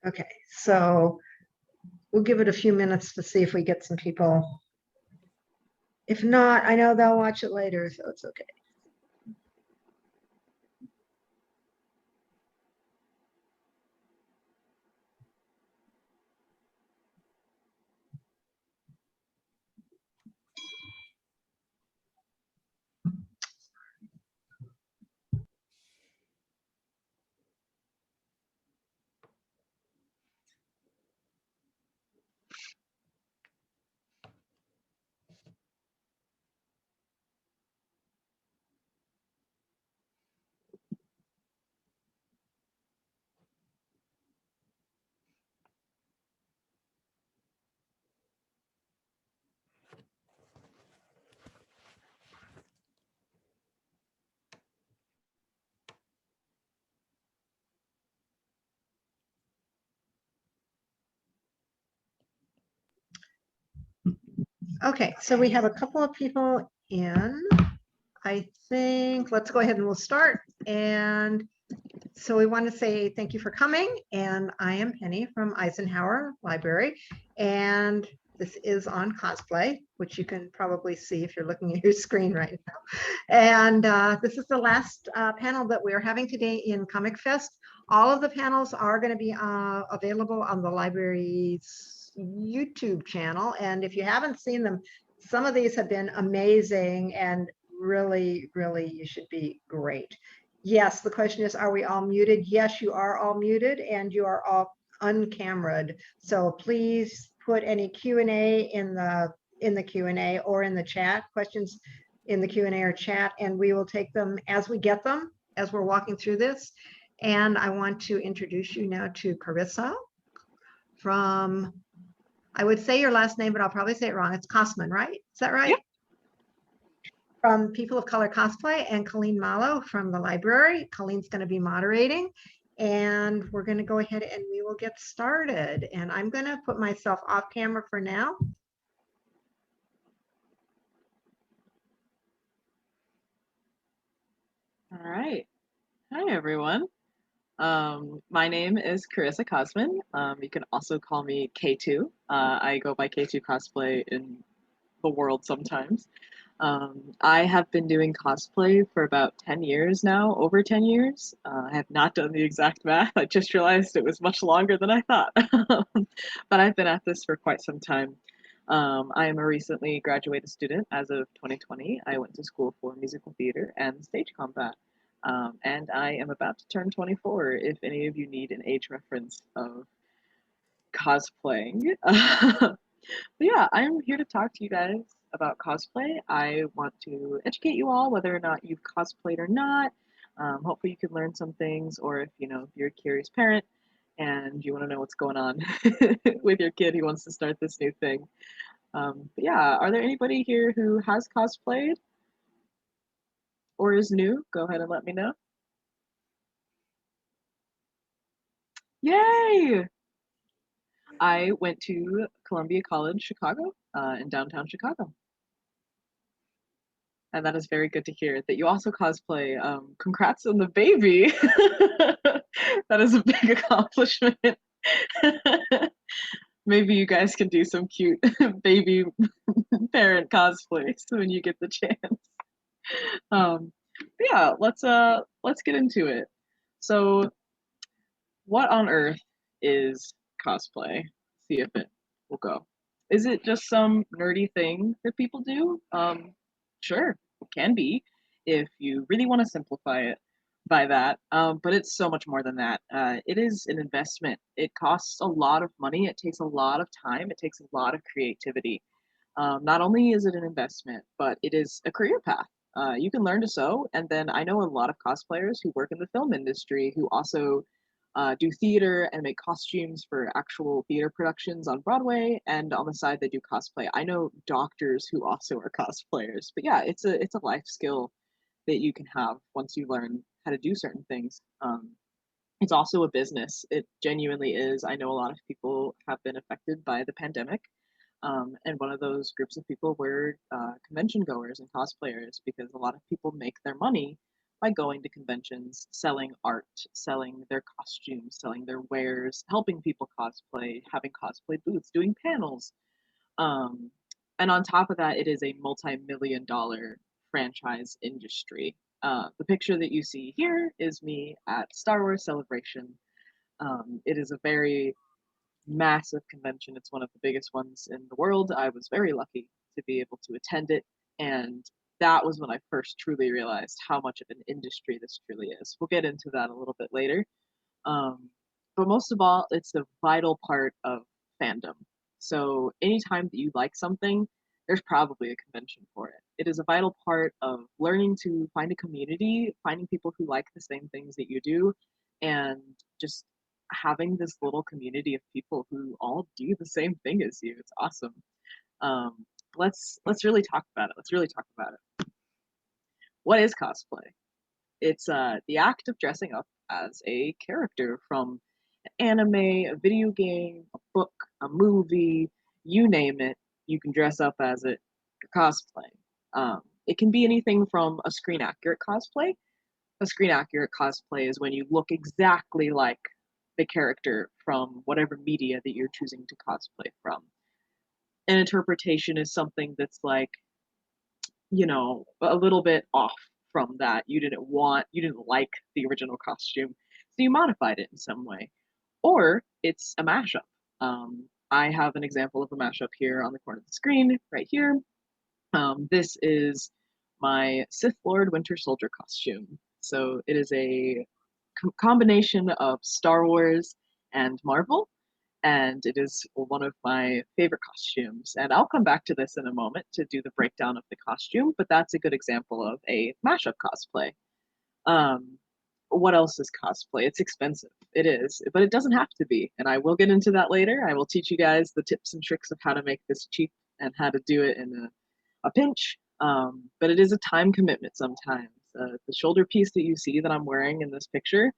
Okay, so we'll give it a few minutes to see if we get some people. If not, I know they'll watch it later, so it's okay. Okay, so we have a couple of people in. I think let's go ahead and we'll start. And so we want to say thank you for coming. And I am Penny from Eisenhower Library. And this is on cosplay, which you can probably see if you're looking at your screen right now. And this is the last panel that we're having today in Comic Fest. All of the panels are going to be available on the library's YouTube channel. And if you haven't seen them, some of these have been amazing and really, really, you should be great. Yes, the question is, are we all muted? Yes, you are all muted and you are all uncameraed. So please put any Q&A in the Q&A or in the chat, questions in the Q&A or chat, and we will take them as we get them, as we're walking through this. And I want to introduce you now to Karissa from, I would say your last name, but I'll probably say it wrong. It's Kossman, right? Is that right? Yep. From People of Color Cosplay, and Colleen Malo from the library. Colleen's going to be moderating, and we're going to go ahead and we will get started. And I'm going to put myself off camera for now. All right. Hi, everyone. My name is Karissa Kossman. You can also call me K2. I go by K2 Cosplay in the world sometimes. I have been doing cosplay for about 10 years now, over 10 years. I have not done the exact math. I just realized it was much longer than I thought. But I've been at this for quite some time. I am a recently graduated student as of 2020. I went to school for musical theater and stage combat. And I am about to turn 24 if any of you need an age reference of cosplaying. But yeah, I'm here to talk to you guys about cosplay. I want to educate you all whether or not you've cosplayed or not. Hopefully you can learn some things, or if if you're a curious parent and you want to know what's going on with your kid who wants to start this new thing. But yeah, are there anybody here who has cosplayed or is new? Go ahead and let me know. Yay! I went to Columbia College, Chicago, in downtown Chicago. And that is very good to hear that you also cosplay. Congrats on the baby. That is a big accomplishment. Maybe you guys can do some cute baby parent cosplays when you get the chance. Yeah, let's get into it. So, what on earth is cosplay? See if it will go. Is it just some nerdy thing that people do? Sure, it can be if you really want to simplify it by that. But it's so much more than that. It is an investment. It costs a lot of money. It takes a lot of time. It takes a lot of creativity. Not only is it an investment, but it is a career path. You can learn to sew, and then I know a lot of cosplayers who work in the film industry who also do theater and make costumes for actual theater productions on Broadway, and on the side they do cosplay. I know doctors who also are cosplayers. But yeah, it's a life skill that you can have once you learn how to do certain things. It's also a business. It genuinely is. I know a lot of people have been affected by the pandemic. And one of those groups of people were convention goers and cosplayers, because a lot of people make their money by going to conventions, selling art, selling their costumes, selling their wares, helping people cosplay, having cosplay booths, doing panels. Um, and on top of that, it is a multi-million dollar franchise industry. The picture that you see here is me at Star Wars Celebration. It is a very massive convention. It's one of the biggest ones in the world. I was very lucky to be able to attend it. And that was when I first truly realized how much of an industry this truly is. We'll get into that a little bit later. Um, but most of all, it's a vital part of fandom. So anytime that you like something, there's probably a convention for it. It is a vital part of learning to find a community, finding people who like the same things that you do, and just having this little community of people who all do the same thing as you. It's awesome. Um, let's really talk about it. Let's really talk about it. What is cosplay? It's the act of dressing up as a character from an anime, a video game, a book, a movie, you name it. You can dress up as it. You're cosplaying. It can be anything from a screen accurate cosplay. A screen accurate cosplay is when you look exactly like the character from whatever media that you're choosing to cosplay from. An interpretation is something that's like, a little bit off from that. You didn't like the original costume, so you modified it in some way. Or it's a mashup. I have an example of a mashup here on the corner of the screen, right here. This is my Sith Lord Winter Soldier costume. So it is a combination of Star Wars and Marvel, and it is one of my favorite costumes. And I'll come back to this in a moment to do the breakdown of the costume, but that's a good example of a mashup cosplay. Um, what else is cosplay? It's expensive. It is, but it doesn't have to be. And I will get into that later. I will teach you guys the tips and tricks of how to make this cheap and how to do it in a pinch. But it is a time commitment sometimes. The shoulder piece that you see that I'm wearing in this picture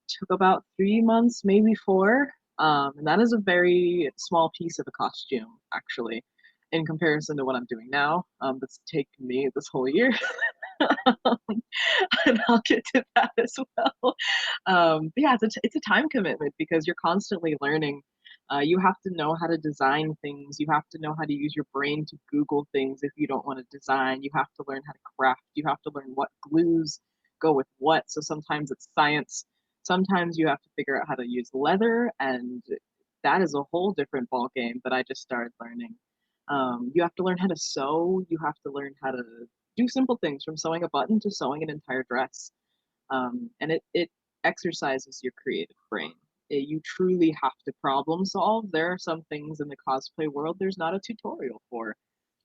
took about 3 months, maybe four. And that is a very small piece of a costume, actually, in comparison to what I'm doing now. That's taken me this whole year. And I'll get to that as well. But yeah, it's a time commitment because you're constantly learning. You have to know how to design things. You have to know how to use your brain to Google things if you don't want to design. You have to learn how to craft. You have to learn what glues go with what. So sometimes it's science. Sometimes you have to figure out how to use leather, and that is a whole different ball game that I just started learning. You have to learn how to sew. You have to learn how to do simple things from sewing a button to sewing an entire dress. And it exercises your creative brain. You truly have to problem solve. There are some things in the cosplay world there's not a tutorial for.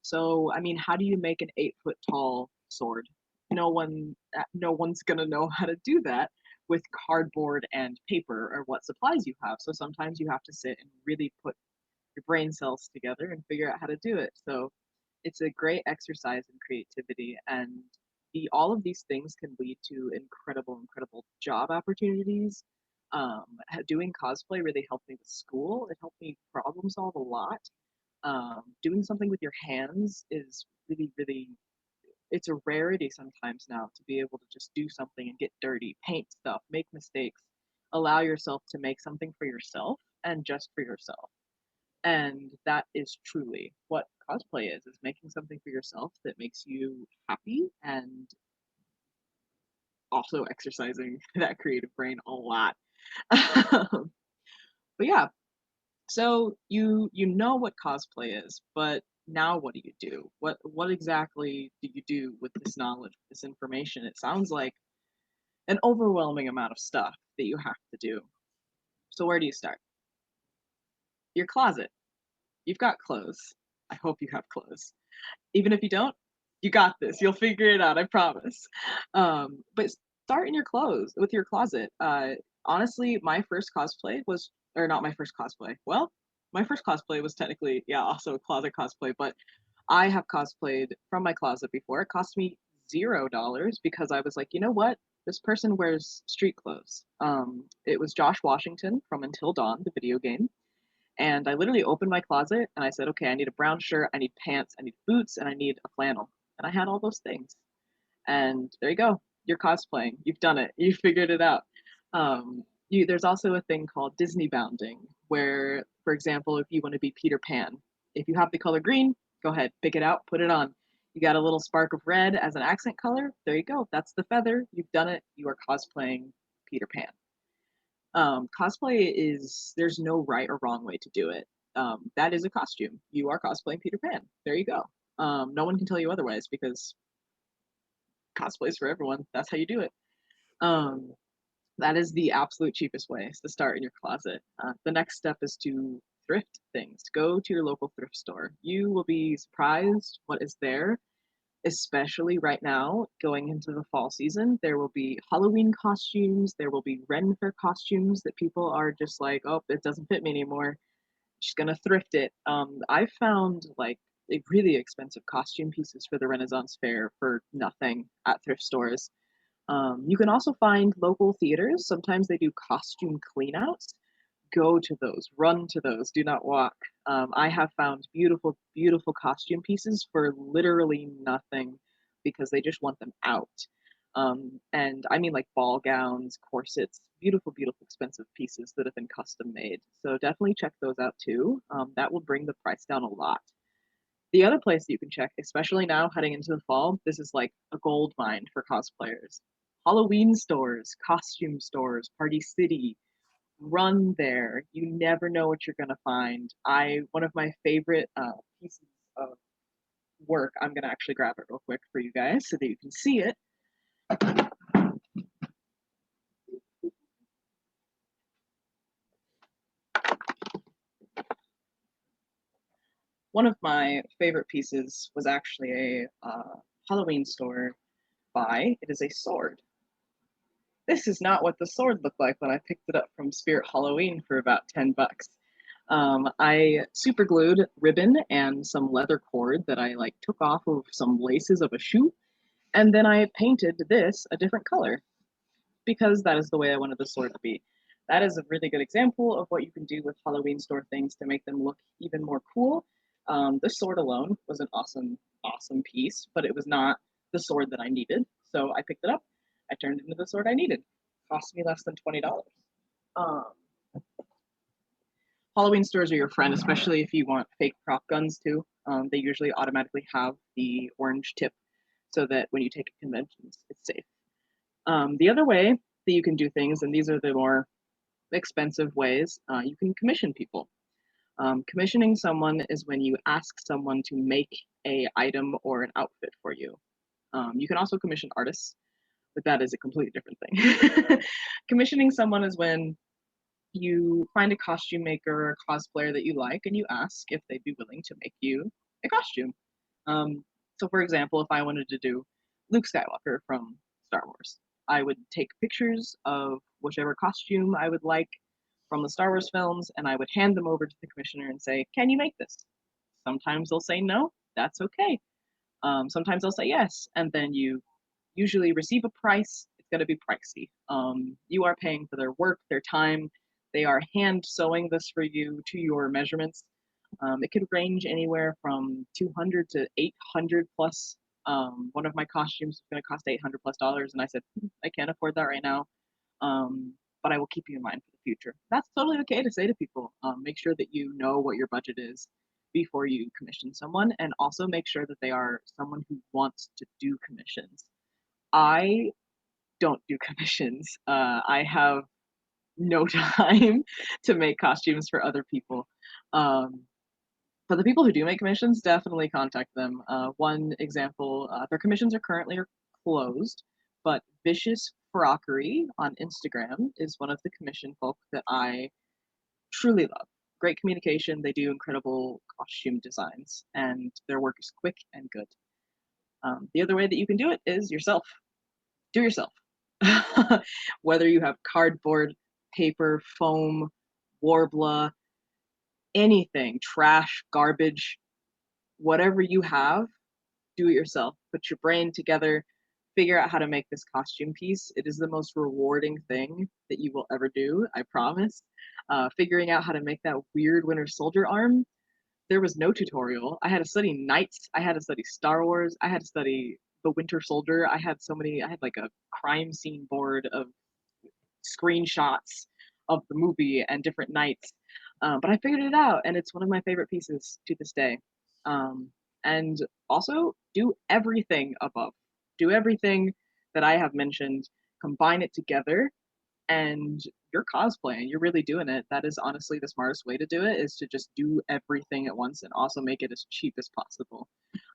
So, I mean, how do you make an 8 foot tall sword? No one's gonna know how to do that with cardboard and paper or what supplies you have. So sometimes you have to sit and really put your brain cells together and figure out how to do it. So it's a great exercise in creativity, and all of these things can lead to incredible job opportunities. Doing cosplay really helped me with school. It helped me problem solve a lot. Doing something with your hands is really, it's a rarity sometimes now to be able to just do something and get dirty, paint stuff, make mistakes, allow yourself to make something for yourself and just for yourself. And that is truly what cosplay is making something for yourself that makes you happy, and also exercising that creative brain a lot. But yeah, so you know what cosplay is, but now what do you do? What exactly do you do with this knowledge, this information? It sounds like an overwhelming amount of stuff that you have to do. So where do you start? Your closet. You've got clothes. I hope you have clothes. Even if you don't, you got this. You'll figure it out, I promise. But start in your clothes, with your closet. Honestly, my first cosplay was, or not my first cosplay. Well, my first cosplay was technically, yeah, also a closet cosplay, but I have cosplayed from my closet before. It cost me $0 because I was like, you know what? This person wears street clothes. It was Josh Washington from Until Dawn, the video game. And I literally opened my closet and I said, okay, I need a brown shirt, I need pants, I need boots, and I need a flannel. And I had all those things. And there you go. you're cosplaying. You've done it. You figured it out. There's also a thing called Disney bounding, where, for example, if you want to be Peter Pan, if you have the color green, go ahead, pick it out, put it on. You got a little spark of red as an accent color. There you go. That's the feather. You've done it. You are cosplaying Peter Pan. Cosplay is, there's no right or wrong way to do it. That is a costume. You are cosplaying Peter Pan. There you go. No one can tell you otherwise because cosplay is for everyone. That's how you do it. That is the absolute cheapest way to start in your closet. The next step is to thrift things. Go to your local thrift store. You will be surprised what is there, especially right now going into the fall season. There will be Halloween costumes. There will be Ren Fair costumes that people are just like, oh, it doesn't fit me anymore. Just gonna thrift it. I found like really expensive costume pieces for the Renaissance Fair for nothing at thrift stores. You can also find local theaters. Sometimes they do costume cleanouts. Go to those, run to those, do not walk. I have found beautiful, beautiful costume pieces for literally nothing because they just want them out. And I mean like ball gowns, corsets, beautiful, beautiful, expensive pieces that have been custom made. So definitely check those out too. That will bring the price down a lot. The other place that you can check, especially now heading into the fall, this is like a gold mine for cosplayers. Halloween stores, costume stores, Party City, run there. You never know what you're gonna find. One of my favorite pieces of work, I'm gonna actually grab it real quick for you guys so that you can see it. One of my favorite pieces was actually a Halloween store buy. It is a sword. This is not what the sword looked like when I picked it up from Spirit Halloween for about 10 bucks. I super glued ribbon and some leather cord that I like took off of some laces of a shoe, and then I painted this a different color because that is the way I wanted the sword to be. That is a really good example of what you can do with Halloween store things to make them look even more cool. This sword alone was an awesome, awesome piece, but it was not the sword that I needed. So I picked it up, I turned it into the sword I needed. Cost me less than $20. Um, Halloween stores are your friend, especially if you want fake prop guns too. They usually automatically have the orange tip so that when you take it to conventions, it's safe. The other way that you can do things, and these are the more expensive ways, you can commission people. Commissioning someone is when you ask someone to make a item or an outfit for you. You can also commission artists, but that is a completely different thing. Commissioning someone is when you find a costume maker or cosplayer that you like and you ask if they'd be willing to make you a costume. So for example, if I wanted to do Luke Skywalker from Star Wars, I would take pictures of whichever costume I would like from the Star Wars films and I would hand them over to the commissioner and say, can you make this? Sometimes they'll say no, that's okay. Sometimes they'll say yes, and then you usually receive a price. It's going to be pricey. You are paying for their work, their time. They are hand sewing this for you to your measurements. It could range anywhere from 200 to 800 plus. One of my costumes is going to cost $800 plus, and I said, I can't afford that right now, but I will keep you in mind for the future. That's totally okay to say to people. Make sure that you know what your budget is before you commission someone, and also make sure that they are someone who wants to do commissions. I don't do commissions. I have no time to make costumes for other people. But the people who do make commissions, definitely contact them. One example, their commissions are currently closed, but Vicious Frockery on Instagram is one of the commission folk that I truly love. Great communication. They do incredible costume designs, and their work is quick and good. The other way that you can do it is yourself. Do yourself. Whether you have cardboard, paper, foam, Warbler, anything, trash, garbage, whatever you have, do it yourself. Put your brain together, figure out how to make this costume piece. It is the most rewarding thing that you will ever do, I promise. Figuring out how to make that weird Winter Soldier arm, there was no tutorial. I had to study Knights, I had to study Star Wars, I had to study the Winter Soldier. I had like a crime scene board of screenshots of the movie and different nights. But I figured it out, and it's one of my favorite pieces to this day. And also, do everything above. Do everything that I have mentioned, combine it together, and you're cosplaying. You're really doing it. That is honestly the smartest way to do it, is to just do everything at once and also make it as cheap as possible.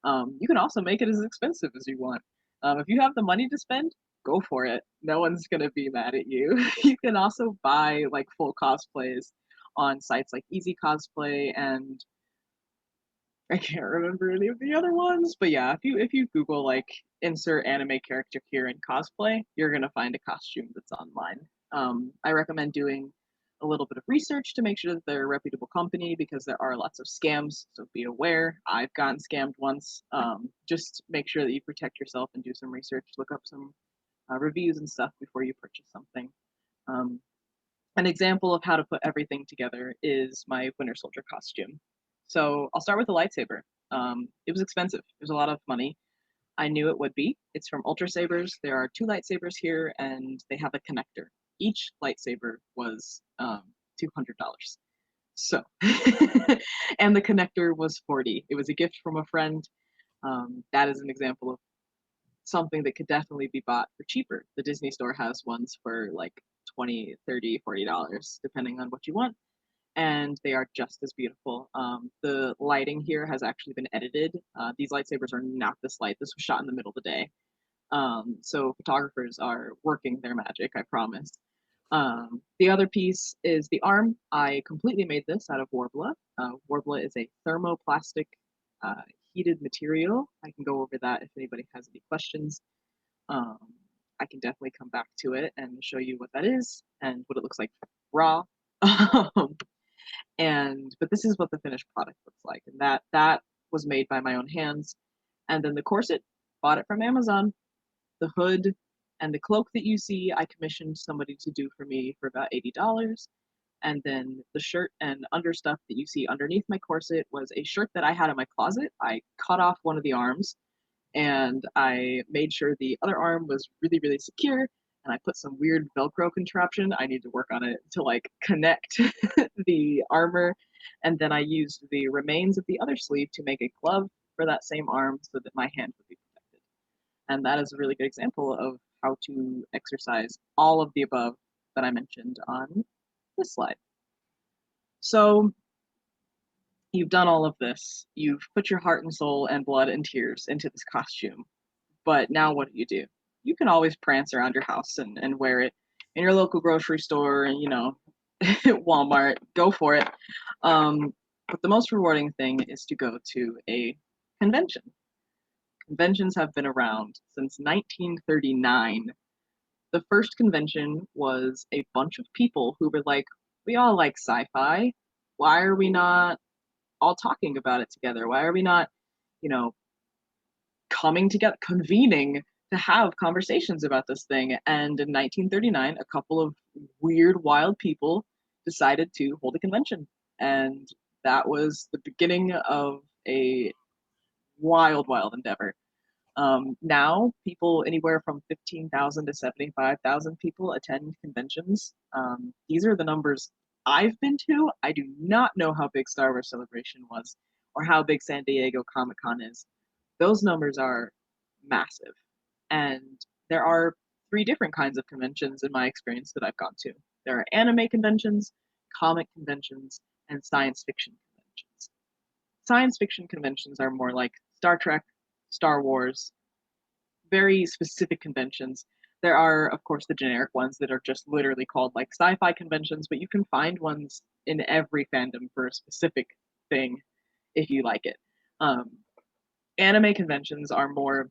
You can also make it as expensive as you want. If you have the money to spend, go for it. No one's gonna be mad at you. You can also buy like full cosplays on sites like Easy Cosplay, and I can't remember any of the other ones, but yeah, if you Google like insert anime character here in cosplay, you're gonna find a costume that's online. I recommend doing a little bit of research to make sure that they're a reputable company, because there are lots of scams, so be aware. I've gotten scammed once. Just make sure that you protect yourself and do some research, look up some reviews and stuff before you purchase something. Um, an example of how to put everything together is my Winter Soldier costume. So I'll start with the lightsaber. It was expensive. It was a lot of money. I knew it would be. It's from Ultra Sabers. There are 2 lightsabers here, and they have a connector. Each lightsaber was $200. So, and the connector was 40. It was a gift from a friend. That is an example of something that could definitely be bought for cheaper. The Disney store has ones for like 20, 30, $40, depending on what you want. And they are just as beautiful. The lighting here has actually been edited. These lightsabers are not this light. This was shot in the middle of the day. So photographers are working their magic, I promise. The other piece is the arm. I completely made this out of Worbla. Worbla is a thermoplastic heated material. I can go over that if anybody has any questions. Um, I can definitely come back to it and show you what that is and what it looks like raw. But this is what the finished product looks like, and that was made by my own hands. And then the corset, bought it from Amazon. The hood and the cloak that you see, I commissioned somebody to do for me for about $80. And then the shirt and understuff that you see underneath my corset was a shirt that I had in my closet. I cut off one of the arms, and I made sure the other arm was really, really secure. And I put some weird Velcro contraption. I need to work on it to like connect the armor. And then I used the remains of the other sleeve to make a glove for that same arm so that my hand would be protected. And that is a really good example of how to exercise all of the above that I mentioned on this slide. So you've done all of this. You've put your heart and soul and blood and tears into this costume. But now what do? You can always prance around your house and wear it in your local grocery store and, Walmart. Go for it. But the most rewarding thing is to go to a convention. Conventions have been around since 1939. The first convention was a bunch of people who were like, we all like sci-fi. Why are we not all talking about it together? Why are we not, coming together, convening to have conversations about this thing? And in 1939, a couple of weird, wild people decided to hold a convention. And that was the beginning of a wild, wild endeavor. Now, people anywhere from 15,000 to 75,000 people attend conventions. These are the numbers I've been to. I do not know how big Star Wars Celebration was or how big San Diego Comic-Con is. Those numbers are massive. And there are 3 different kinds of conventions in my experience that I've gone to. There are anime conventions, comic conventions, and science fiction conventions. Science fiction conventions are more like Star Trek, Star Wars, very specific conventions. There are, of course, the generic ones that are just literally called like sci-fi conventions, but you can find ones in every fandom for a specific thing if you like it. Anime conventions are more,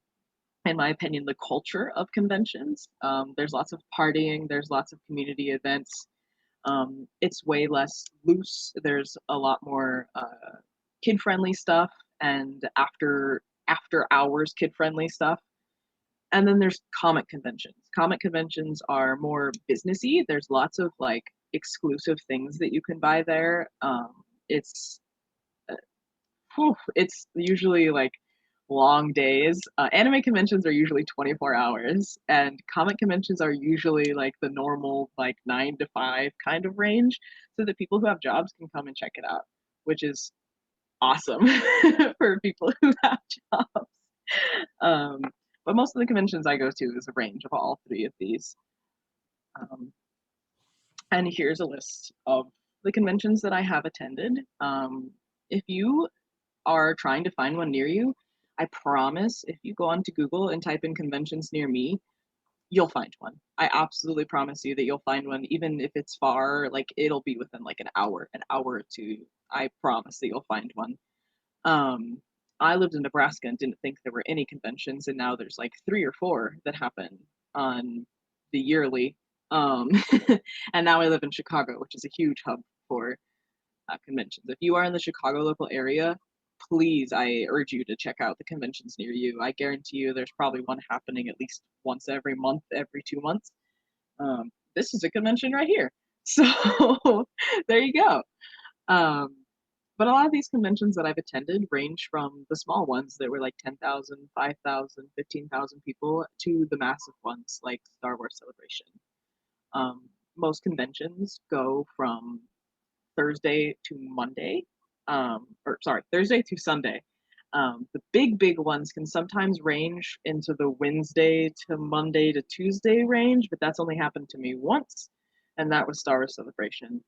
in my opinion, the culture of conventions. There's lots of partying, there's lots of community events. It's way less loose. There's a lot more kid-friendly stuff and after hours kid-friendly stuff. And then there's comic conventions. Comic conventions are more businessy. There's lots of like exclusive things that you can buy there. It's usually like long days. Anime conventions are usually 24 hours, and comic conventions are usually like the normal, like 9 to 5 kind of range, so that people who have jobs can come and check it out, which is awesome for people who have jobs. Um, but most of the conventions I go to is a range of all three of these. And here's a list of the conventions that I have attended. If you are trying to find one near you, I promise if you go onto Google and type in conventions near me, you'll find one. I absolutely promise you that you'll find one, even if it's far, like it'll be within like an hour or two. I promise that you'll find one. I lived in Nebraska and didn't think there were any conventions, and now there's like 3 or 4 that happen on the yearly. Um, and now I live in Chicago, which is a huge hub for conventions. If you are in the Chicago local area, please, I urge you to check out the conventions near you. I guarantee you there's probably one happening at least once every month, every 2 months. This is a convention right here. So there you go. But a lot of these conventions that I've attended range from the small ones that were like 10,000, 5,000, 15,000 people to the massive ones like Star Wars Celebration. Most conventions go from Thursday to Monday, or sorry, Thursday to Sunday. The big ones can sometimes range into the Wednesday to Monday to Tuesday range, but that's only happened to me once, and that was Star Wars Celebration.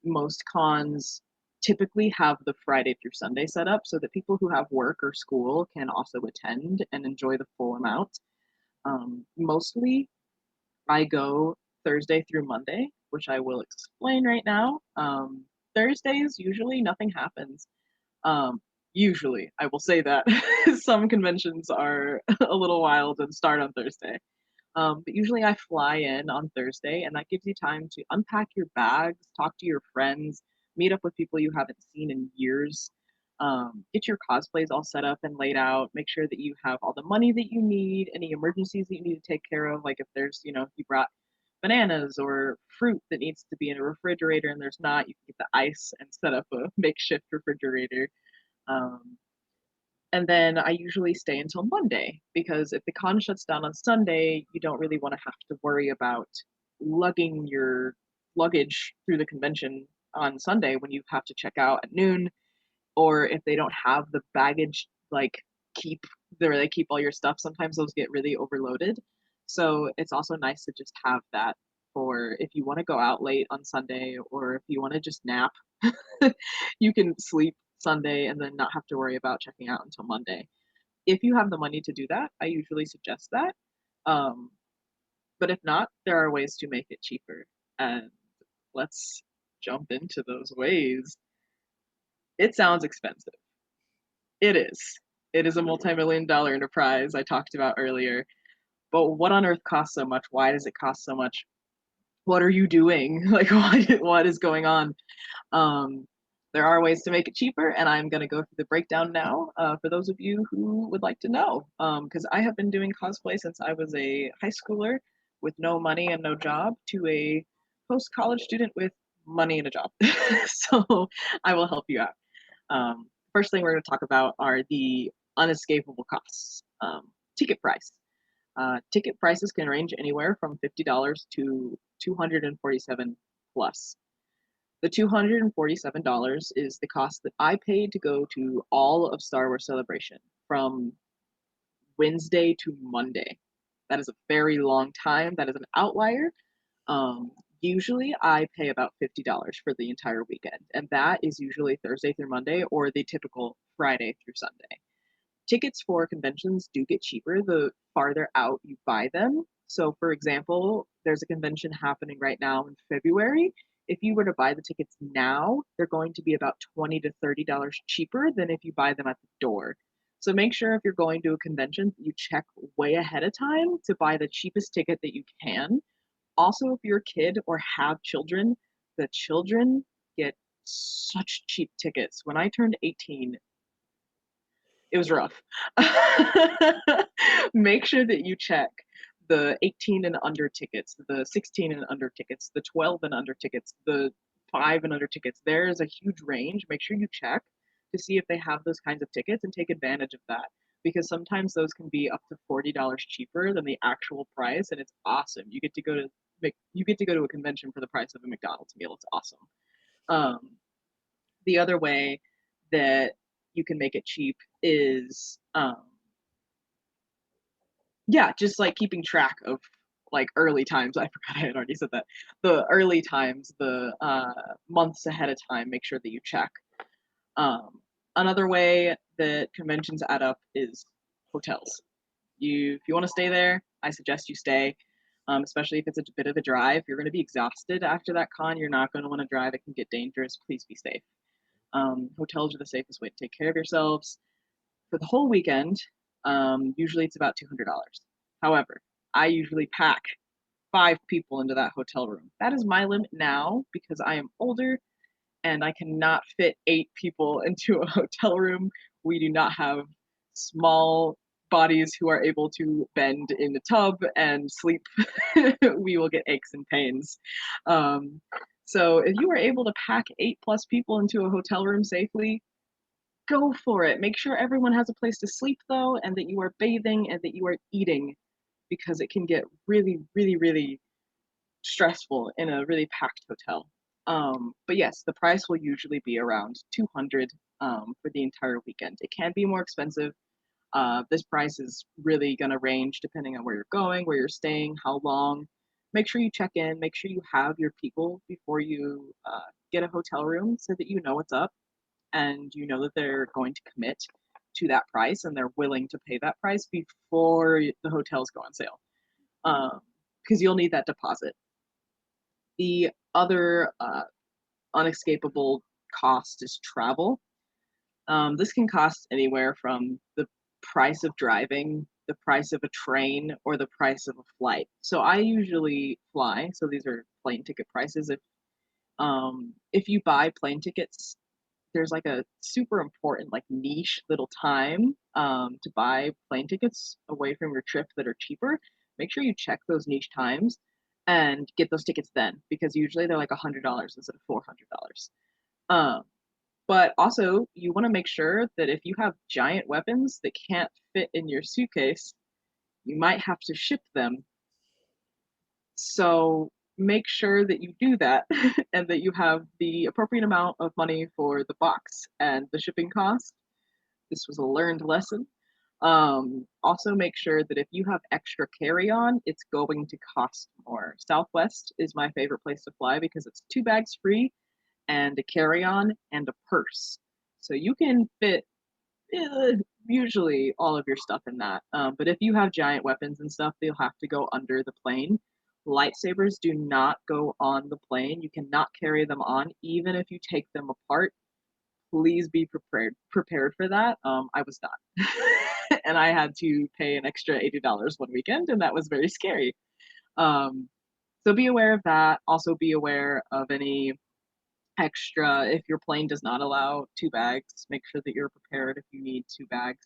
Most cons typically have the Friday through Sunday set up so that people who have work or school can also attend and enjoy the full amount. Mostly, I go Thursday through Monday, which I will explain right now. Thursdays, usually nothing happens. Usually, I will say that. Some conventions are a little wild and start on Thursday. But usually I fly in on Thursday, and that gives you time to unpack your bags, talk to your friends, meet up with people you haven't seen in years, get your cosplays all set up and laid out, make sure that you have all the money that you need, any emergencies that you need to take care of, like if there's, you know, if you brought bananas or fruit that needs to be in a refrigerator and there's not, you can get the ice and set up a makeshift refrigerator. Um, and then I usually stay until Monday because if the con shuts down on Sunday, you don't really want to have to worry about lugging your luggage through the convention on Sunday when you have to check out at noon, or if they don't have the baggage like keep where they keep all your stuff. Sometimes those get really overloaded. So it's also nice to just have that for if you want to go out late on Sunday or if you want to just nap, you can sleep Sunday and then not have to worry about checking out until Monday. If you have the money to do that, I usually suggest that. Um, but if not, there are ways to make it cheaper. And let's jump into those ways. It sounds expensive. It is. It is a multi-million dollar enterprise I talked about earlier. But what on earth costs so much? Why does it cost so much? What are you doing? Like, what is going on? Um, there are ways to make it cheaper, and I'm going to go through the breakdown now for those of you who would like to know. Because I have been doing cosplay since I was a high schooler with no money and no job to a post-college student with money and a job. So I will help you out. First thing we're going to talk about are the unescapable costs. Ticket price. Ticket prices can range anywhere from $50 to $247 plus. The $247 is the cost that I paid to go to all of Star Wars Celebration from Wednesday to Monday. That is a very long time. That is an outlier. Usually I pay about $50 for the entire weekend, and that is usually Thursday through Monday or the typical Friday through Sunday. Tickets for conventions do get cheaper the farther out you buy them. So, for example, there's a convention happening right now in February. If you were to buy the tickets now, they're going to be about $20 to $30 cheaper than if you buy them at the door. So make sure if you're going to a convention, you check way ahead of time to buy the cheapest ticket that you can. Also, if you're a kid or have children, the children get such cheap tickets. When I turned 18, it was rough. Make sure that you check the 18 and under tickets, the 16 and under tickets, the 12 and under tickets, the 5 and under tickets. There is a huge range. Make sure you check to see if they have those kinds of tickets and take advantage of that, because sometimes those can be up to $40 cheaper than the actual price, and it's awesome. You get to go to a convention for the price of a McDonald's meal. It's awesome. The other way that you can make it cheap is yeah, just like keeping track of like early times. I forgot I had already said that. The early times, the months ahead of time, make sure that you check. Another way that conventions add up is hotels. If you want to stay there, I suggest you stay, especially if it's a bit of a drive. You're going to be exhausted after that con. You're not going to want to drive. It can get dangerous. Please be safe. Hotels are the safest way to take care of yourselves. For the whole weekend, usually it's about $200. However, I usually pack 5 people into that hotel room. That is my limit now because I am older and I cannot fit 8 people into a hotel room. We do not have small bodies who are able to bend in the tub and sleep. We will get aches and pains. So if you are able to pack 8+ people into a hotel room safely, go for it. Make sure everyone has a place to sleep though, and that you are bathing and that you are eating, because it can get really, really, really stressful in a really packed hotel. But yes, the price will usually be around 200 for the entire weekend. It can be more expensive. This price is really going to range depending on where you're going, where you're staying, how long. Make sure you check in. Make sure you have your people before you get a hotel room so that you know what's up and you know that they're going to commit to that price and they're willing to pay that price before the hotels go on sale, because you'll need that deposit. The other unescapable cost is travel. This can cost anywhere from the price of driving, the price of a train, or the price of a flight. So I usually fly. So these are plane ticket prices. If you buy plane tickets, there's like a super important like niche little time to buy plane tickets away from your trip that are cheaper. Make sure you check those niche times and get those tickets then, because usually they're like $100 instead of $400. But also, you want to make sure that if you have giant weapons that can't fit in your suitcase, you might have to ship them. So make sure that you do that and that you have the appropriate amount of money for the box and the shipping cost. This was a learned lesson. Also make sure that if you have extra carry-on, it's going to cost more. Southwest is my favorite place to fly because it's 2 bags free and a carry-on and a purse. So you can fit usually all of your stuff in that. But if you have giant weapons and stuff, they'll have to go under the plane. Lightsabers do not go on the plane. You cannot carry them on, even if you take them apart. Please be prepared for that. I was not. And I had to pay an extra $80 one weekend, and that was very scary. So be aware of that. Also be aware of any extra, if your plane does not allow 2 bags, make sure that you're prepared if you need 2 bags.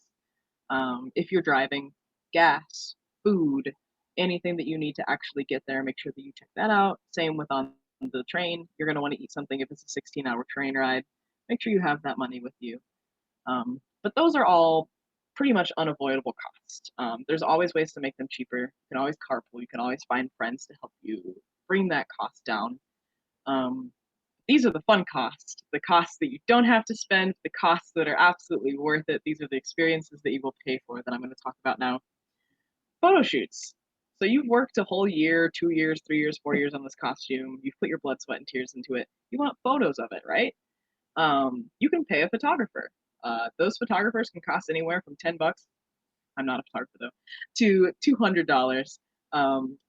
If you're driving, gas, food, anything that you need to actually get there, make sure that you check that out. Same with on the train. You're going to want to eat something if it's a 16-hour train ride. Make sure you have that money with you. But those are all pretty much unavoidable costs. There's always ways to make them cheaper. You can always carpool. You can always find friends to help you bring that cost down. These are the fun costs, the costs that you don't have to spend, the costs that are absolutely worth it. These are the experiences that you will pay for that I'm going to talk about now. Photo shoots. So you've worked a whole year, 2 years, 3 years, 4 years on this costume. You've put your blood, sweat, and tears into it. You want photos of it, right? You can pay a photographer. Those photographers can cost anywhere from $10. I'm not a photographer though, to $200.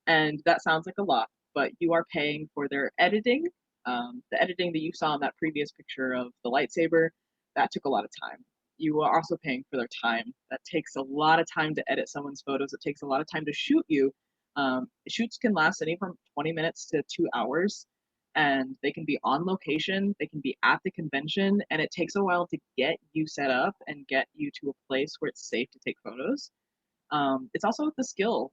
And that sounds like a lot, but you are paying for their editing. The editing that you saw in that previous picture of the lightsaber, that took a lot of time. You are also paying for their time. That takes a lot of time to edit someone's photos. It takes a lot of time to shoot you. Shoots can last anywhere from 20 minutes to 2 hours, and they can be on location, they can be at the convention, and it takes a while to get you set up and get you to a place where it's safe to take photos. It's also the skill.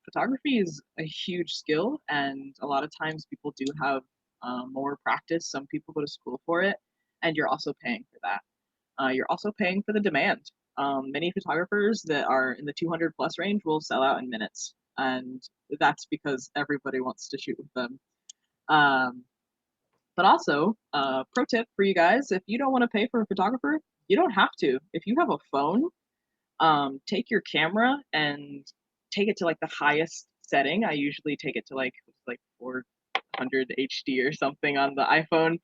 Photography is a huge skill, and a lot of times people do have more practice. Some people go to school for it, and you're also paying for that. You're also paying for the demand. Many photographers that are in the 200 plus range will sell out in minutes, and that's because everybody wants to shoot with them. But also, pro tip for you guys, if you don't want to pay for a photographer, you don't have to. If you have a phone, take your camera and take it to like the highest setting. I usually take it to like 400 HD or something on the iPhone,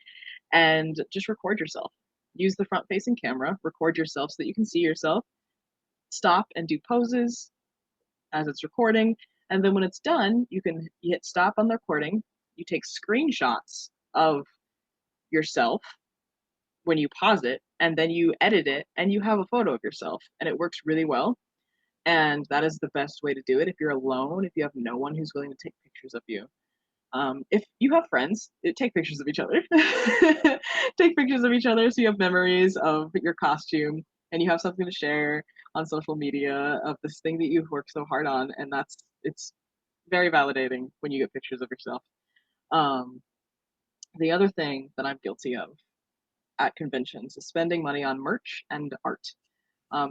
and just record yourself. Use the front facing camera, record yourself so that you can see yourself, stop and do poses as it's recording, and then when it's done, you hit stop on the recording, you take screenshots of yourself when you pause it, and then you edit it and you have a photo of yourself, and it works really well. And that is the best way to do it if you're alone, if you have no one who's willing to take pictures of you. If you have friends, take pictures of each other. Take pictures of each other so you have memories of your costume and you have something to share on social media of this thing that you've worked so hard on, and it's very validating when you get pictures of yourself. The other thing that I'm guilty of at conventions is spending money on merch and art.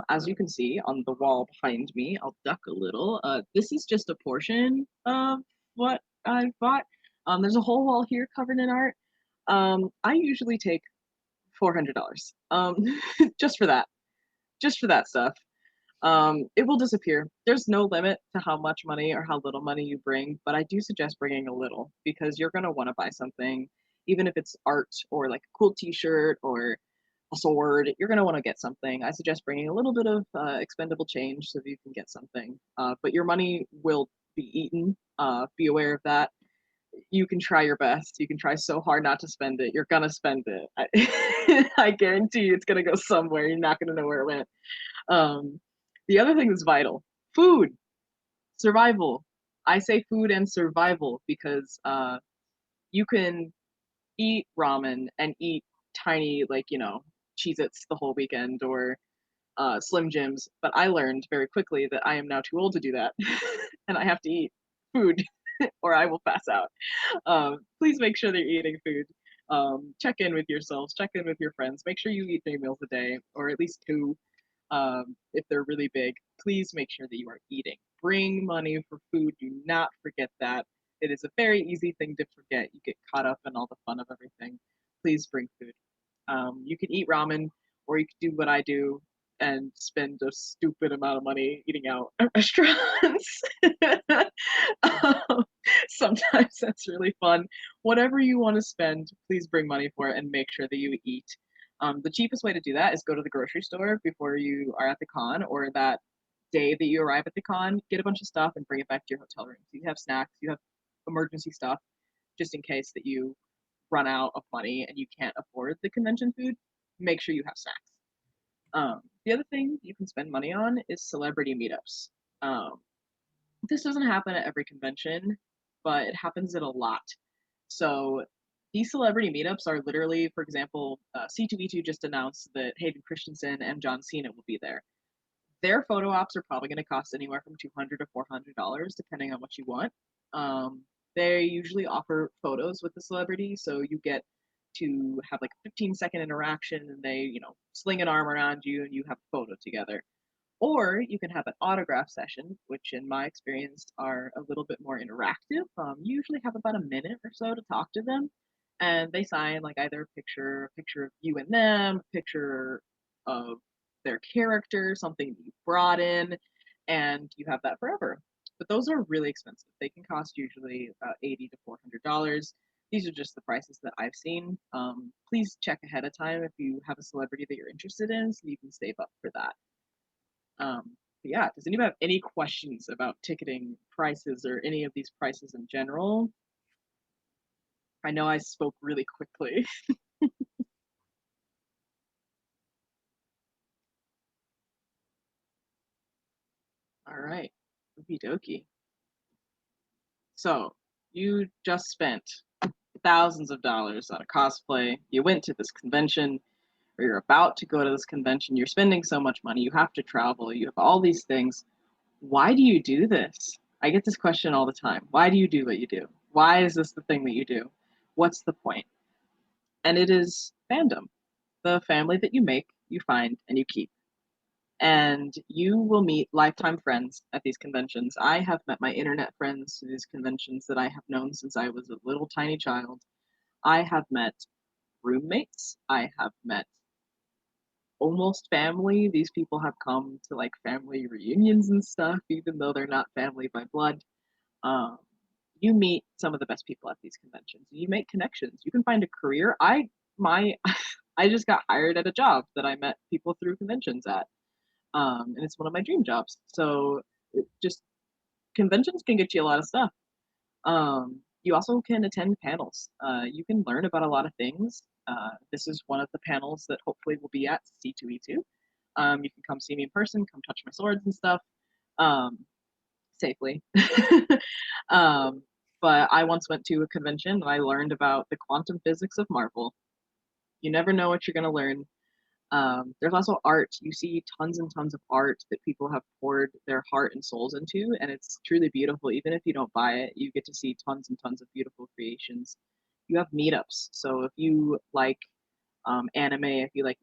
As you can see on the wall behind me, I'll duck a little. This is just a portion of what I bought. There's a whole wall here covered in art. I usually take $400 just for that stuff. It will disappear. There's no limit to how much money or how little money you bring, but I do suggest bringing a little because you're going to want to buy something, even if it's art or like a cool t-shirt or a sword. You're going to want to get something. I suggest bringing a little bit of expendable change so that you can get something, but your money will be eaten. Be aware of that. You can try your best. You can try so hard not to spend it. You're gonna spend it. I guarantee you it's gonna go somewhere. You're not gonna know where it went. The other thing that's vital, food, survival. I say food and survival because you can eat ramen and eat tiny, like, Cheez-Its the whole weekend or Slim Jims, but I learned very quickly that I am now too old to do that and I have to eat food or I will pass out. Please make sure that you're eating food. Check in with yourselves, check in with your friends. Make sure you eat 3 meals a day, or at least 2 if they're really big. Please make sure that you are eating. Bring money for food. Do not forget that. It is a very easy thing to forget. You get caught up in all the fun of everything. Please bring food. You can eat ramen, or you can do what I do and spend a stupid amount of money eating out at restaurants. Sometimes that's really fun. Whatever you want to spend, please bring money for it and make sure that you eat. The cheapest way to do that is go to the grocery store before you are at the con, or that day that you arrive at the con, get a bunch of stuff and bring it back to your hotel room. So you have snacks, you have emergency stuff, just in case that you run out of money and you can't afford the convention food. Make sure you have snacks. The other thing you can spend money on is celebrity meetups. This doesn't happen at every convention, but it happens at a lot. So these celebrity meetups are literally, for example, C2E2 just announced that Hayden Christensen and John Cena will be there. Their photo ops are probably going to cost anywhere from $200 to $400, depending on what you want. They usually offer photos with the celebrity, so you get to have like a 15-second interaction and they, sling an arm around you and you have a photo together. Or you can have an autograph session, which in my experience are a little bit more interactive. You usually have about a minute or so to talk to them, and they sign like either a picture of you and them, a picture of their character, something you brought in, and you have that forever. But those are really expensive. They can cost usually about $80 to $400. These are just the prices that I've seen. Please check ahead of time if you have a celebrity that you're interested in so you can save up for that. But yeah, does anybody have any questions about ticketing prices or any of these prices in general? I know I spoke really quickly. All right, okie dokie. So you just spent thousands of dollars on a cosplay. You went to this convention, or you're about to go to this convention. You're spending so much money. You have to travel. You have all these things. Why do you do this? I get this question all the time. Why do you do what you do? Why is this the thing that you do? What's the point? And it is fandom. The family that you make, you find, and you keep. And you will meet lifetime friends at these conventions. I have met my internet friends through these conventions that I have known since I was a little tiny child. I have met roommates. I have met almost family. These people have come to like family reunions and stuff, even though they're not family by blood. Um, you meet some of the best people at these conventions. You make connections. You can find a career. My I just got hired at a job that I met people through conventions at, and it's one of my dream jobs. So just conventions can get you a lot of stuff. You also can attend panels. You can learn about a lot of things. This is one of the panels that hopefully will be at C2E2. You can come see me in person, come touch my swords and stuff, um, safely. um, but I once went to a convention and I learned about the quantum physics of Marvel. You never know what you're going to learn. There's also art. You see tons and tons of art that people have poured their heart and souls into, and it's truly beautiful. Even if you don't buy it, you get to see tons and tons of beautiful creations. You have meetups. So if you like anime, if you like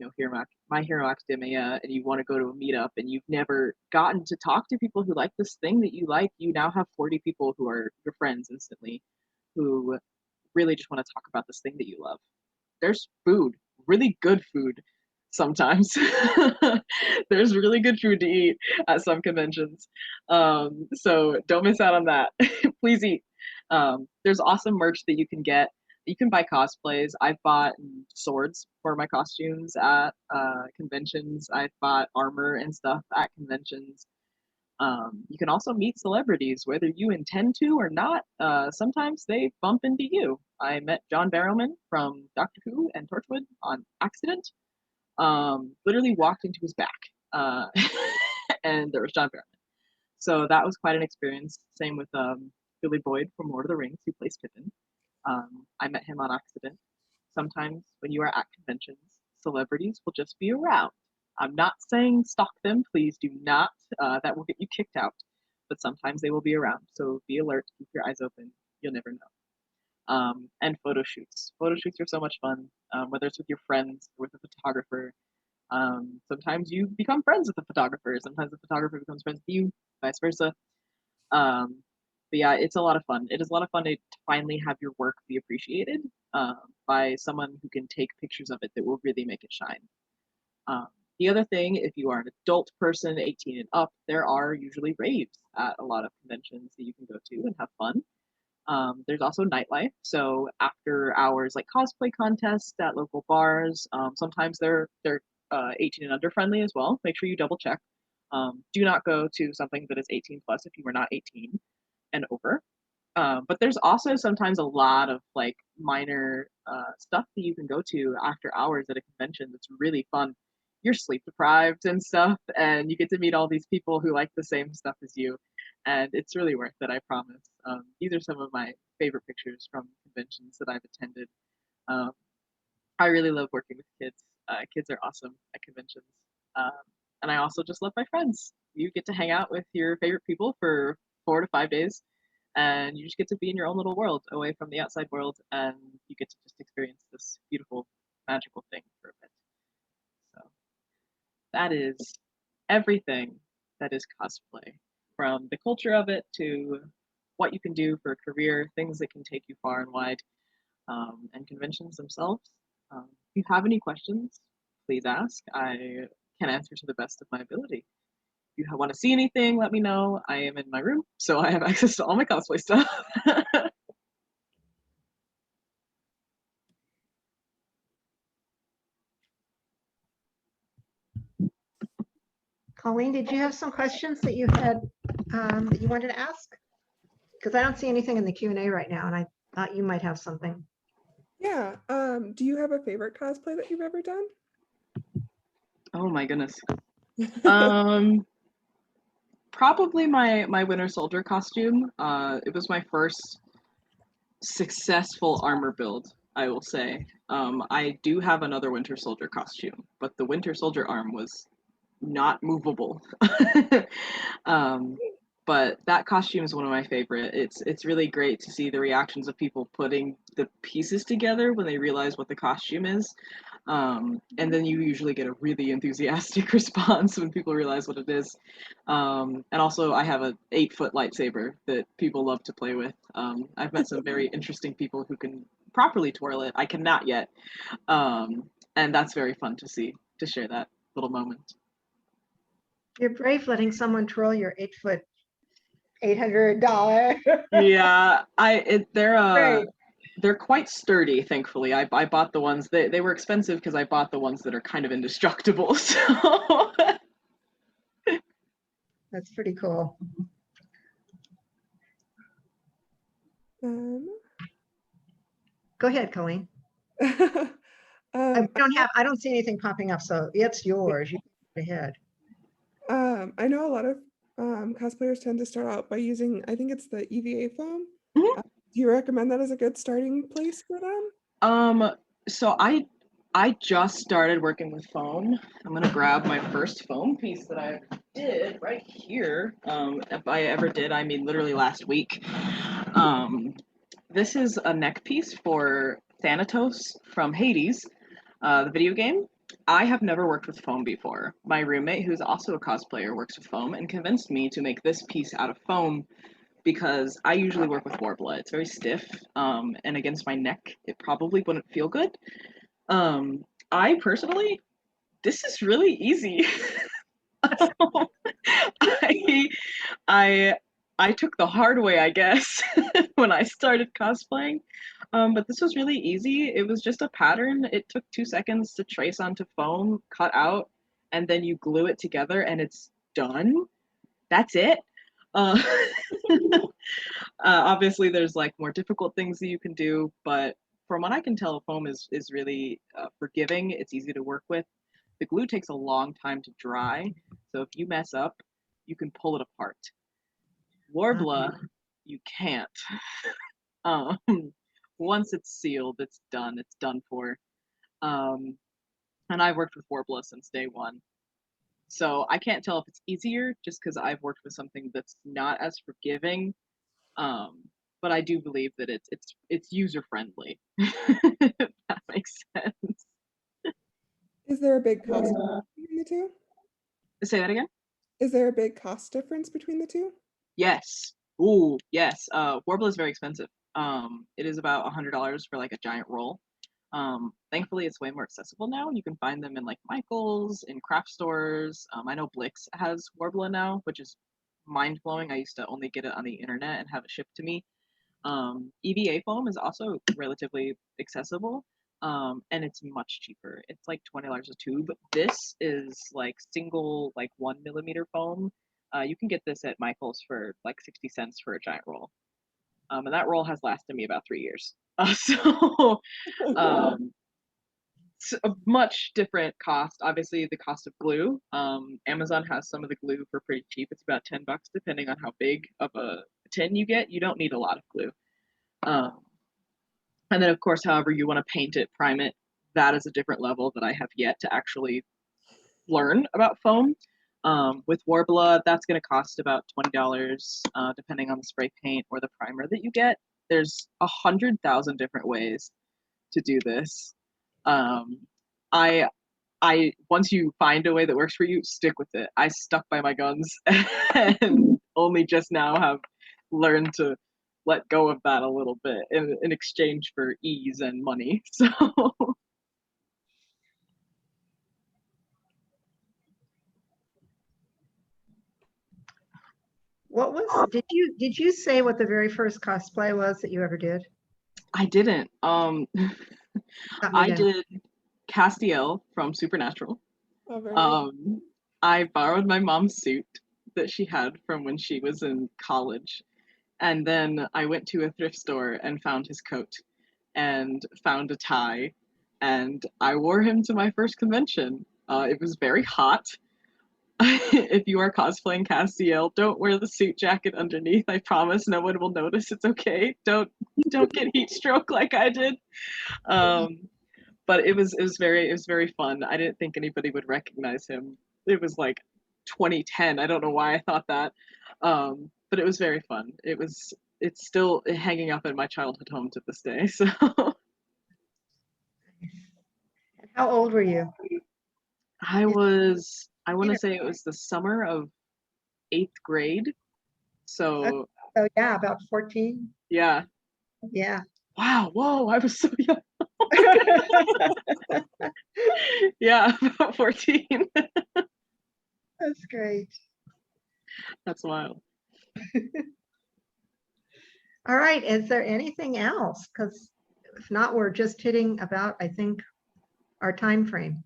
My Hero Academia, and you want to go to a meetup and you've never gotten to talk to people who like this thing that you like, you now have 40 people who are your friends instantly, who really just want to talk about this thing that you love. There's food, really good food sometimes. There's really good food to eat at some conventions. So don't miss out on that. Please eat. There's awesome merch that you can get. You can buy cosplays. I've bought swords for my costumes at conventions. I've bought armor and stuff at conventions. You can also meet celebrities, whether you intend to or not. Sometimes they bump into you. I met John Barrowman from Doctor Who and Torchwood on accident. Literally walked into his back, and there was John Barrowman. So that was quite an experience. Same with Billy Boyd from Lord of the Rings, who plays Pippin. I met him on accident. Sometimes when you are at conventions, celebrities will just be around. I'm not saying stalk them, please do not. That will get you kicked out. But sometimes they will be around, so be alert, keep your eyes open. You'll never know. And photo shoots. Photo shoots are so much fun, whether it's with your friends or with a photographer. Sometimes you become friends with the photographer. Sometimes the photographer becomes friends with you, vice versa. Um, but yeah, it's a lot of fun. It is a lot of fun to finally have your work be appreciated by someone who can take pictures of it that will really make it shine. Um, the other thing, if you are an adult person, 18 and up, there are usually raves at a lot of conventions that you can go to and have fun. There's also nightlife, so after hours like cosplay contests at local bars. Sometimes they're 18 and under friendly as well. Make sure you double check. Do not go to something that is 18 plus if you are not 18 and over. But there's also sometimes a lot of like minor stuff that you can go to after hours at a convention that's really fun. You're sleep deprived and stuff, and you get to meet all these people who like the same stuff as you, and it's really worth it, I promise. These are some of my favorite pictures from conventions that I've attended. Um, I really love working with kids. Kids are awesome at conventions. Um, and I also just love my friends. You get to hang out with your favorite people for 4 to 5 days, and you just get to be in your own little world away from the outside world, and you get to just experience this beautiful, magical thing for a bit. So that is everything that is cosplay, from the culture of it to what you can do for a career, things that can take you far and wide, and conventions themselves. If you have any questions, please ask. I can answer to the best of my ability. If you want to see anything, let me know. I am in my room, so I have access to all my cosplay stuff. Colleen, did you have some questions that you had that you wanted to ask? Because I don't see anything in the Q&A right now, and I thought you might have something. Yeah. Do you have a favorite cosplay that you've ever done? Oh my goodness. Probably my Winter Soldier costume. It was my first successful armor build, I will say. I do have another Winter Soldier costume, but the Winter Soldier arm was not movable. But that costume is one of my favorite. It's really great to see the reactions of people putting the pieces together when they realize what the costume is. And then you usually get a really enthusiastic response when people realize what it is. And also I have a 8-foot lightsaber that people love to play with. I've met some very interesting people who can properly twirl it. I cannot yet. And that's very fun to see, to share that little moment. You're brave letting someone twirl your 8-foot, $800. Yeah, Right. they're quite sturdy, thankfully. I bought the ones they were expensive because I bought the ones that are kind of indestructible. So That's pretty cool. Go ahead, Colleen. I don't see anything popping up, so it's yours. You go ahead. I know a lot of cosplayers tend to start out by using, I think it's the Eva Foam. Mhm. Do you recommend that as a good starting place for them? So I just started working with foam. I'm gonna grab my first foam piece that I did right here. If I ever did, I mean literally last week. This is a neck piece for Thanatos from Hades, the video game. I have never worked with foam before. My roommate, who's also a cosplayer, works with foam and convinced me to make this piece out of foam because I usually work with Warbler. It's very stiff, and against my neck, it probably wouldn't feel good. I personally, this is really easy. I, I took the hard way, I guess, when I started cosplaying. But this was really easy. It was just a pattern. It took 2 seconds to trace onto foam, cut out, and then you glue it together and it's done. That's it. Uh, obviously, there's like more difficult things that you can do, but from what I can tell, foam is really forgiving. It's easy to work with. The glue takes a long time to dry, so if you mess up, you can pull it apart. Warbler, you can't. Um, once it's sealed, it's done for. Um, and I've worked with Warbler since day one. So I can't tell if it's easier just because I've worked with something that's not as forgiving. But I do believe that it's user friendly. If that makes sense. Is there a big cost difference between the two? Say that again? Is there a big cost difference between the two? Yes. Ooh, yes. Warbler is very expensive. It is about $100 for like a giant roll. Thankfully, it's way more accessible now. You can find them in like Michael's, in craft stores. I know Blix has Warbler now, which is mind blowing. I used to only get it on the internet and have it shipped to me. EVA foam is also relatively accessible, and it's much cheaper. It's like $20 a tube. This is like single, like 1 millimeter foam. You can get this at Michael's for like 60 cents for a giant roll. And that roll has lasted me about 3 years. So um, it's a much different cost. Obviously, the cost of glue. Amazon has some of the glue for pretty cheap. It's about $10 depending on how big of a tin you get. You don't need a lot of glue. And then, of course, however you want to paint it, prime it, that is a different level that I have yet to actually learn about foam. With Warbler, that's going to cost about $20, depending on the spray paint or the primer that you get. There's 100,000 different ways to do this. I once you find a way that works for you, stick with it. I stuck by my guns and only just now have learned to let go of that a little bit in exchange for ease and money. So Did you say what the very first cosplay was that you ever did? I didn't. I Did. did Castiel from Supernatural. Oh, very good. I borrowed my mom's suit that she had from when she was in college. And then I went to a thrift store and found his coat and found a tie. And I wore him to my first convention. It was very hot. If you are cosplaying Castiel, don't wear the suit jacket underneath. I promise no one will notice. It's okay. Don't get heat stroke like I did. But it was very fun. I didn't think anybody would recognize him. It was like 2010. I don't know why I thought that. But it was very fun. It's still hanging up in my childhood home to this day. So How old were you? I want to say it was the summer of 8th grade. So Oh, yeah, about 14. yeah. Yeah. Wow, whoa, I was so young. Yeah, about 14. That's great. That's wild. All right. Is there anything else? Because if not, we're just hitting about, I think, our time frame.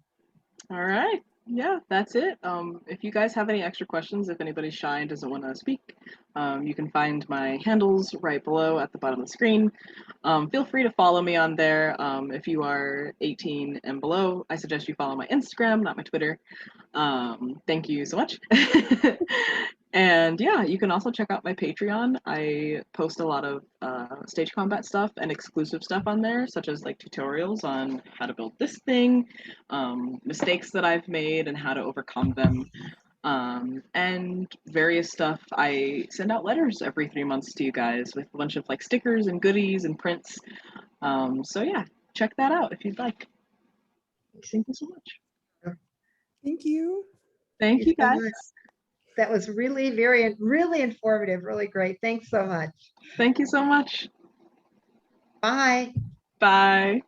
All right. Yeah, that's it. If you guys have any extra questions, if anybody's shy and doesn't want to speak, you can find my handles right below at the bottom of the screen. Feel free to follow me on there. If you are 18 and below, I suggest you follow my Instagram, not my Twitter. Thank you so much. And yeah, you can also check out my Patreon. I post a lot of stage combat stuff and exclusive stuff on there, such as like tutorials on how to build this thing, mistakes that I've made and how to overcome them, and various stuff. I send out letters every 3 months to you guys with a bunch of like stickers and goodies and prints. So yeah, check that out if you'd like. Thank you so much. Thank you. Thank you so guys. much. That was really really informative, really great. Thanks so much. Thank you so much. Bye. Bye.